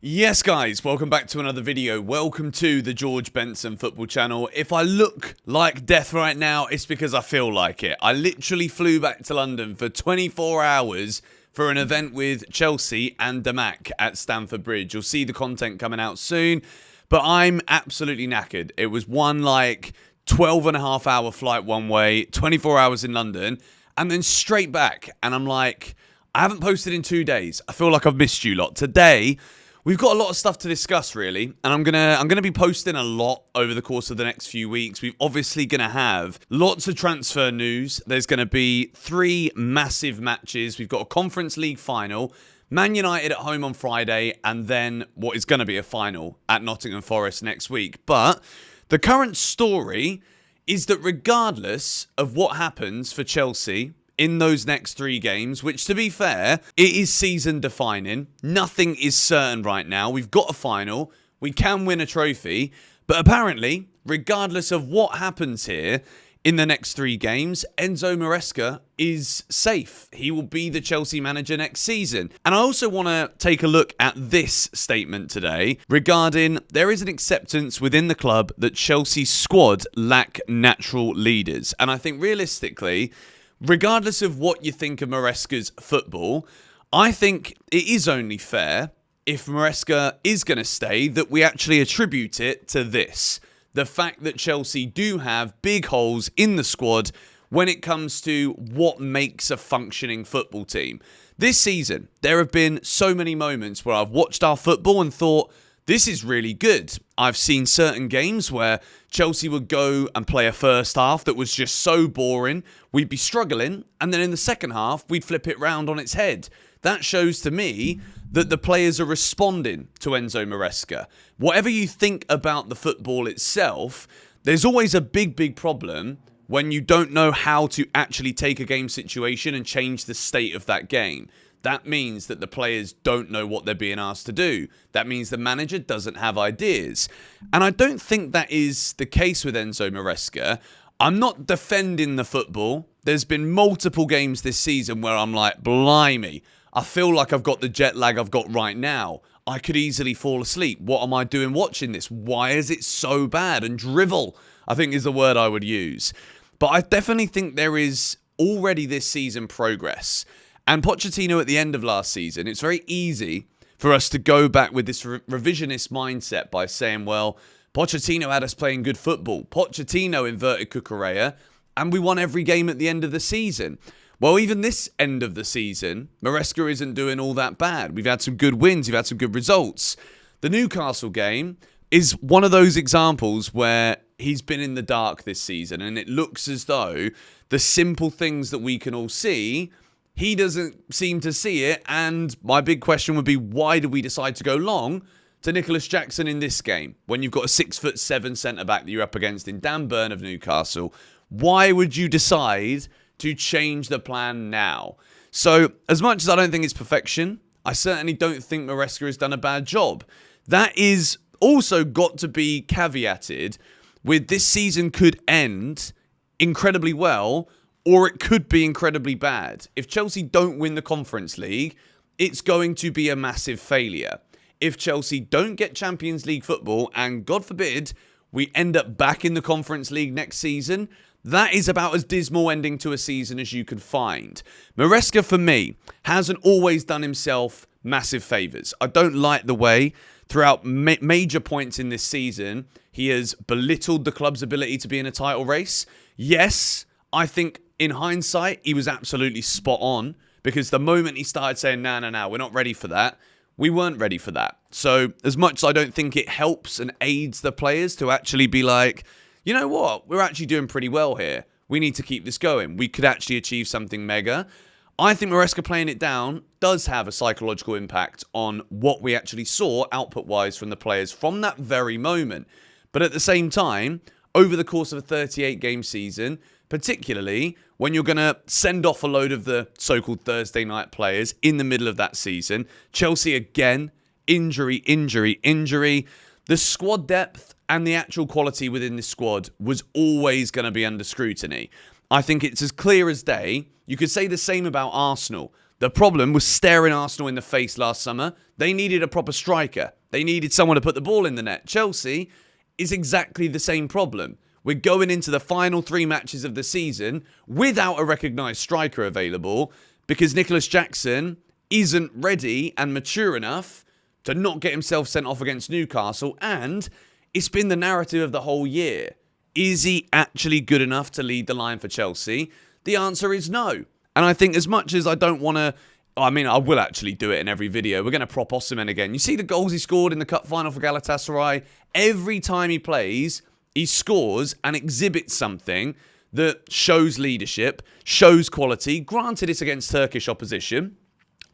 Yes guys, welcome back to another video. Welcome to the George Benson Football Channel. If I look like death right now, it's because I feel like it. I literally flew back to London for 24 hours for an event with Chelsea and Damac at Stamford Bridge. You'll see the content coming out soon, but I'm absolutely knackered. It was one 12.5 hour flight one way, 24 hours in London, and then straight back. And I'm like, I haven't posted in 2 days. I feel like I've missed you lot. Today, we've got a lot of stuff to discuss, really, and I'm gonna be posting a lot over the course of the next few weeks. We're obviously gonna have lots of transfer news. There's gonna be 3 massive matches. We've got a Conference League final, Man United at home on Friday, and then what is gonna be a final at Nottingham Forest next week. But the current story is that regardless of what happens for Chelsea in those next 3 games, which to be fair, it is season defining. Nothing is certain right now. We've got a final. We can win a trophy. But apparently, regardless of what happens here in the next 3 games, Enzo Maresca is safe. He will be the Chelsea manager next season. And I also want to take a look at this statement today regarding there is an acceptance within the club that Chelsea's squad lack natural leaders. And I think realistically, regardless of what you think of Maresca's football, I think it is only fair, if Maresca is going to stay, that we actually attribute it to this. The fact that Chelsea do have big holes in the squad when it comes to what makes a functioning football team. This season, there have been so many moments where I've watched our football and thought, this is really good. I've seen certain games where Chelsea would go and play a first half that was just so boring. We'd be struggling, and then in the second half, we'd flip it round on its head. That shows to me that the players are responding to Enzo Maresca. Whatever you think about the football itself, there's always a big problem when you don't know how to actually take a game situation and change the state of that game. That means that the players don't know what they're being asked to do. That means the manager doesn't have ideas. And I don't think that is the case with Enzo Maresca. I'm not defending the football. There's been multiple games this season where I'm like, blimey, I feel like I've got the jet lag I've got right now. I could easily fall asleep. What am I doing watching this? Why is it so bad? And drivel, I think, is the word I would use. But I definitely think there is already this season progress. And Pochettino at the end of last season, it's very easy for us to go back with this revisionist mindset by saying, well, Pochettino had us playing good football. Pochettino inverted Cucurella, and we won every game at the end of the season. Well, even this end of the season, Maresca isn't doing all that bad. We've had some good wins. We've had some good results. The Newcastle game is one of those examples where he's been in the dark this season, and it looks as though the simple things that we can all see, he doesn't seem to see it. And my big question would be, why did we decide to go long to Nicholas Jackson in this game when you've got a 6'7" centre-back that you're up against in Dan Burn of Newcastle? Why would you decide to change the plan now? So, as much as I don't think it's perfection, I certainly don't think Maresca has done a bad job. That is also got to be caveated with this season could end incredibly well, or it could be incredibly bad. If Chelsea don't win the Conference League, it's going to be a massive failure. If Chelsea don't get Champions League football, and God forbid, we end up back in the Conference League next season, that is about as dismal ending to a season as you could find. Maresca, for me, hasn't always done himself massive favours. I don't like the way, throughout major points in this season, he has belittled the club's ability to be in a title race. Yes, I think in hindsight, he was absolutely spot on, because the moment he started saying, no, we're not ready for that, we weren't ready for that. So as much as I don't think it helps and aids the players to actually be like, you know what, we're actually doing pretty well here. We need to keep this going. We could actually achieve something mega. I think Maresca playing it down does have a psychological impact on what we actually saw output-wise from the players from that very moment. But at the same time, over the course of a 38-game season, particularly when you're going to send off a load of the so-called Thursday night players in the middle of that season, Chelsea again, injury. The squad depth and the actual quality within this squad was always going to be under scrutiny. I think it's as clear as day. You could say the same about Arsenal. The problem was staring Arsenal in the face last summer. They needed a proper striker. They needed someone to put the ball in the net. Chelsea is exactly the same problem. We're going into the final 3 matches of the season without a recognised striker available because Nicholas Jackson isn't ready and mature enough to not get himself sent off against Newcastle. And it's been the narrative of the whole year. Is he actually good enough to lead the line for Chelsea? The answer is no. And I think as much as I don't want to, I will actually do it in every video. We're going to prop Osimhen again. You see the goals he scored in the cup final for Galatasaray? Every time he plays, he scores and exhibits something that shows leadership, shows quality. Granted, it's against Turkish opposition,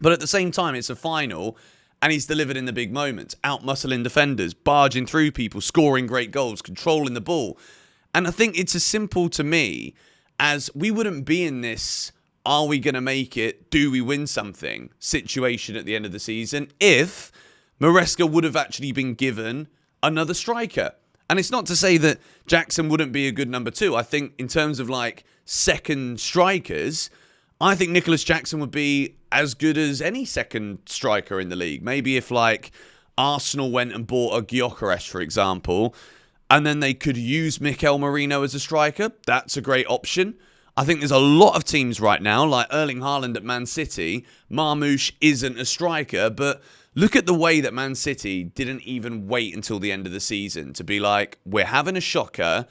but at the same time, it's a final, and he's delivered in the big moments. Out-muscling defenders, barging through people, scoring great goals, controlling the ball. And I think it's as simple to me as we wouldn't be in this are we going to make it, do we win something situation at the end of the season if Maresca would have actually been given another striker. And it's not to say that Jackson wouldn't be a good number 2. I think in terms of like second strikers, I think Nicholas Jackson would be as good as any second striker in the league. Maybe if like Arsenal went and bought a Gyökeres, for example, and then they could use Mikel Merino as a striker, that's a great option. I think there's a lot of teams right now, like Erling Haaland at Man City. Marmoush isn't a striker, but look at the way that Man City didn't even wait until the end of the season to be like, we're having a shocker,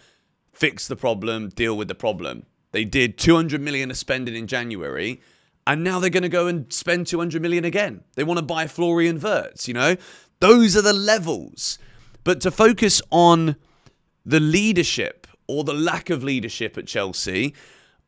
fix the problem, deal with the problem. They did 200 million of spending in January, and now they're going to go and spend 200 million again. They want to buy Florian Wirtz, you know? Those are the levels. But to focus on the leadership or the lack of leadership at Chelsea,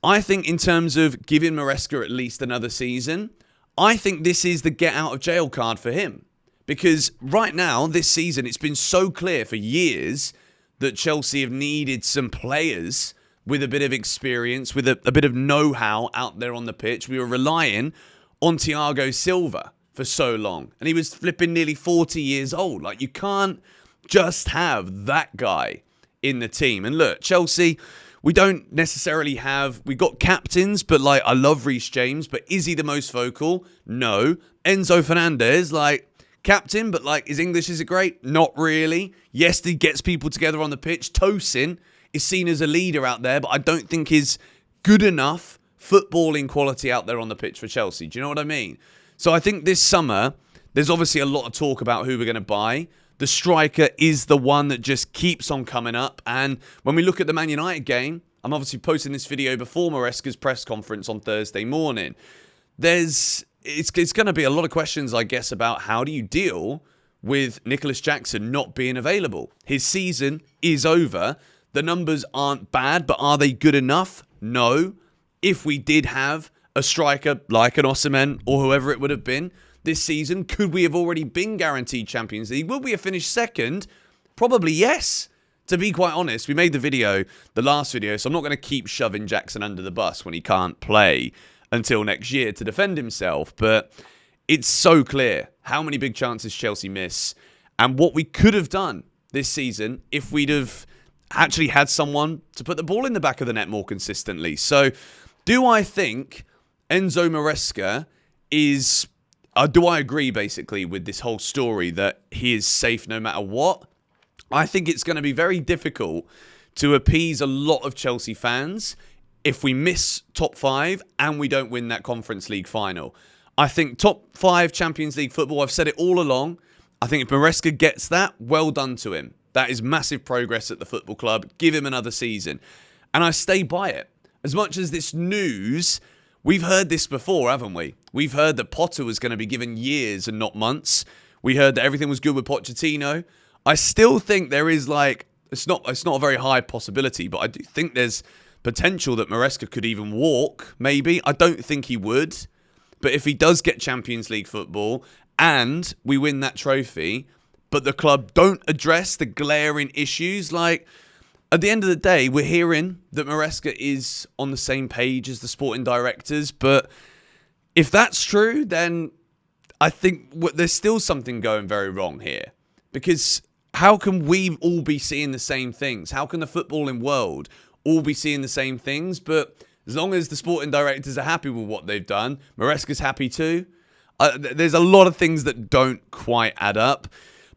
I think in terms of giving Maresca at least another season, I think this is the get out of jail card for him. Because right now, this season, it's been so clear for years that Chelsea have needed some players with a bit of experience, with a bit of know-how out there on the pitch. We were relying on Thiago Silva for so long. And he was flipping nearly 40 years old. Like, you can't just have that guy in the team. And look, Chelsea, we don't necessarily have, we got captains, but like, I love Reece James, but is he the most vocal? No. Enzo Fernandez, like, captain, but like, his English, is it great? Not really. Yes, he gets people together on the pitch. Tosin is seen as a leader out there, but I don't think he's good enough footballing quality out there on the pitch for Chelsea. Do you know what I mean? So I think this summer, there's obviously a lot of talk about who we're going to buy. The striker is the one that just keeps on coming up. And when we look at the Man United game, I'm obviously posting this video before Maresca's press conference on Thursday morning. It's going to be a lot of questions, I guess, about how do you deal with Nicholas Jackson not being available. His season is over. The numbers aren't bad, but are they good enough? No. If we did have a striker like an Osimhen or whoever it would have been this season, could we have already been guaranteed Champions League? Would we have finished second? Probably yes. To be quite honest, we made the last video, so I'm not going to keep shoving Jackson under the bus when he can't play until next year to defend himself. But it's so clear how many big chances Chelsea miss and what we could have done this season if we'd have actually had someone to put the ball in the back of the net more consistently. So do I think Enzo Maresca is... do I agree, basically, with this whole story that he is safe no matter what? I think it's going to be very difficult to appease a lot of Chelsea fans if we miss top 5 and we don't win that Conference League final. I think top 5 Champions League football, I've said it all along. I think if Maresca gets that, well done to him. That is massive progress at the football club. Give him another season. And I stay by it. As much as this news... We've heard this before, haven't we? We've heard that Potter was going to be given years and not months. We heard that everything was good with Pochettino. I still think there is it's not a very high possibility, but I do think there's potential that Maresca could even walk, maybe. I don't think he would. But if he does get Champions League football and we win that trophy, but the club don't address the glaring issues, like... At the end of the day, we're hearing that Maresca is on the same page as the sporting directors. But if that's true, then I think there's still something going very wrong here. Because how can we all be seeing the same things? How can the footballing world all be seeing the same things? But As long as the sporting directors are happy with what they've done, Maresca's happy too. There's a lot of things that don't quite add up.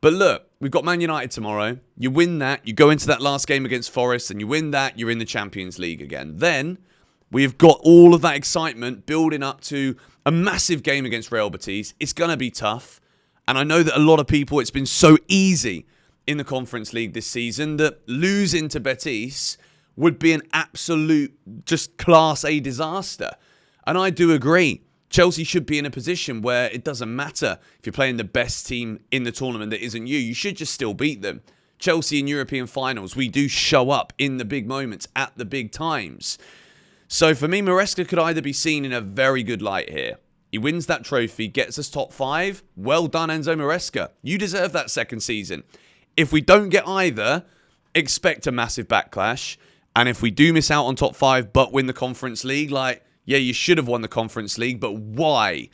But look, we've got Man United tomorrow. You win that, you go into that last game against Forest, and you win that, you're in the Champions League again. Then we've got all of that excitement building up to a massive game against Real Betis. It's going to be tough. And I know that a lot of people, it's been so easy in the Conference League this season that losing to Betis would be an absolute just Class A disaster. And I do agree. Chelsea should be in a position where it doesn't matter if you're playing the best team in the tournament that isn't you. You should just still beat them. Chelsea in European finals, we do show up in the big moments at the big times. So for me, Maresca could either be seen in a very good light here. He wins that trophy, gets us top 5. Well done, Enzo Maresca. You deserve that second season. If we don't get either, expect a massive backlash. And if we do miss out on top 5 but win the Conference League, like, yeah, you should have won the Conference League, but why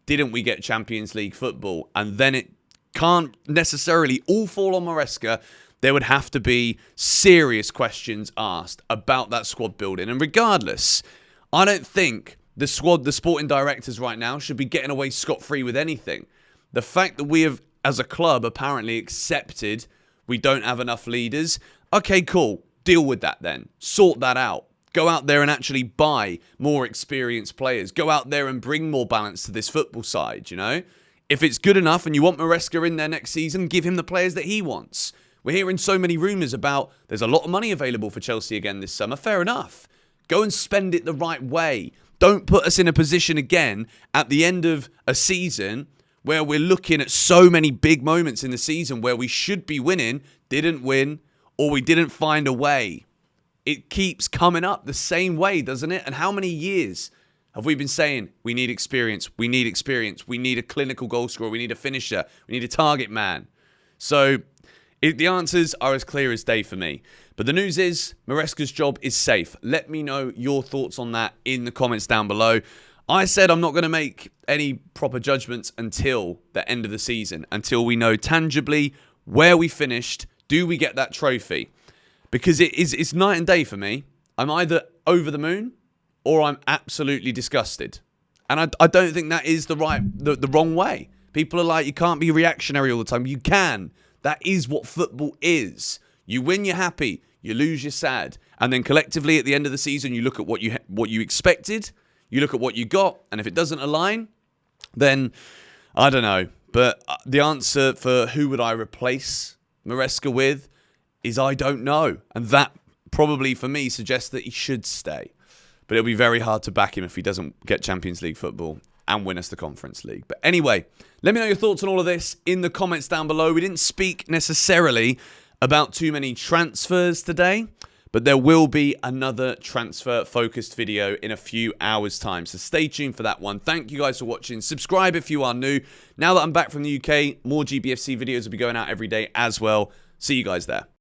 didn't we get Champions League football? And then it can't necessarily all fall on Maresca. There would have to be serious questions asked about that squad building. And regardless, I don't think the squad, the sporting directors right now should be getting away scot-free with anything. The fact that we have, as a club, apparently accepted we don't have enough leaders. Okay, cool. Deal with that then. Sort that out. Go out there and actually buy more experienced players. Go out there and bring more balance to this football side, you know? If it's good enough and you want Maresca in there next season, give him the players that he wants. We're hearing so many rumours about there's a lot of money available for Chelsea again this summer. Fair enough. Go and spend it the right way. Don't put us in a position again at the end of a season where we're looking at so many big moments in the season where we should be winning, didn't win, or we didn't find a way. It keeps coming up the same way, doesn't it? And how many years have we been saying we need experience, we need experience, we need a clinical goal scorer, we need a finisher, we need a target man? So the answers are as clear as day for me. But the news is Maresca's job is safe. Let me know your thoughts on that in the comments down below. I said I'm not going to make any proper judgments until the end of the season, until we know tangibly where we finished. Do we get that trophy? Because it's night and day for me. I'm either over the moon or I'm absolutely disgusted. And I don't think that is the wrong way. People are like, you can't be reactionary all the time. You can. That is what football is. You win, you're happy. You lose, you're sad. And then collectively at the end of the season, you look at what you expected. You look at what you got. And if it doesn't align, then I don't know. But the answer for who would I replace Maresca with is I don't know. And that probably, for me, suggests that he should stay. But it'll be very hard to back him if he doesn't get Champions League football and win us the Conference League. But anyway, let me know your thoughts on all of this in the comments down below. We didn't speak necessarily about too many transfers today, but there will be another transfer-focused video in a few hours' time. So stay tuned for that one. Thank you guys for watching. Subscribe if you are new. Now that I'm back from the UK, more GBFC videos will be going out every day as well. See you guys there.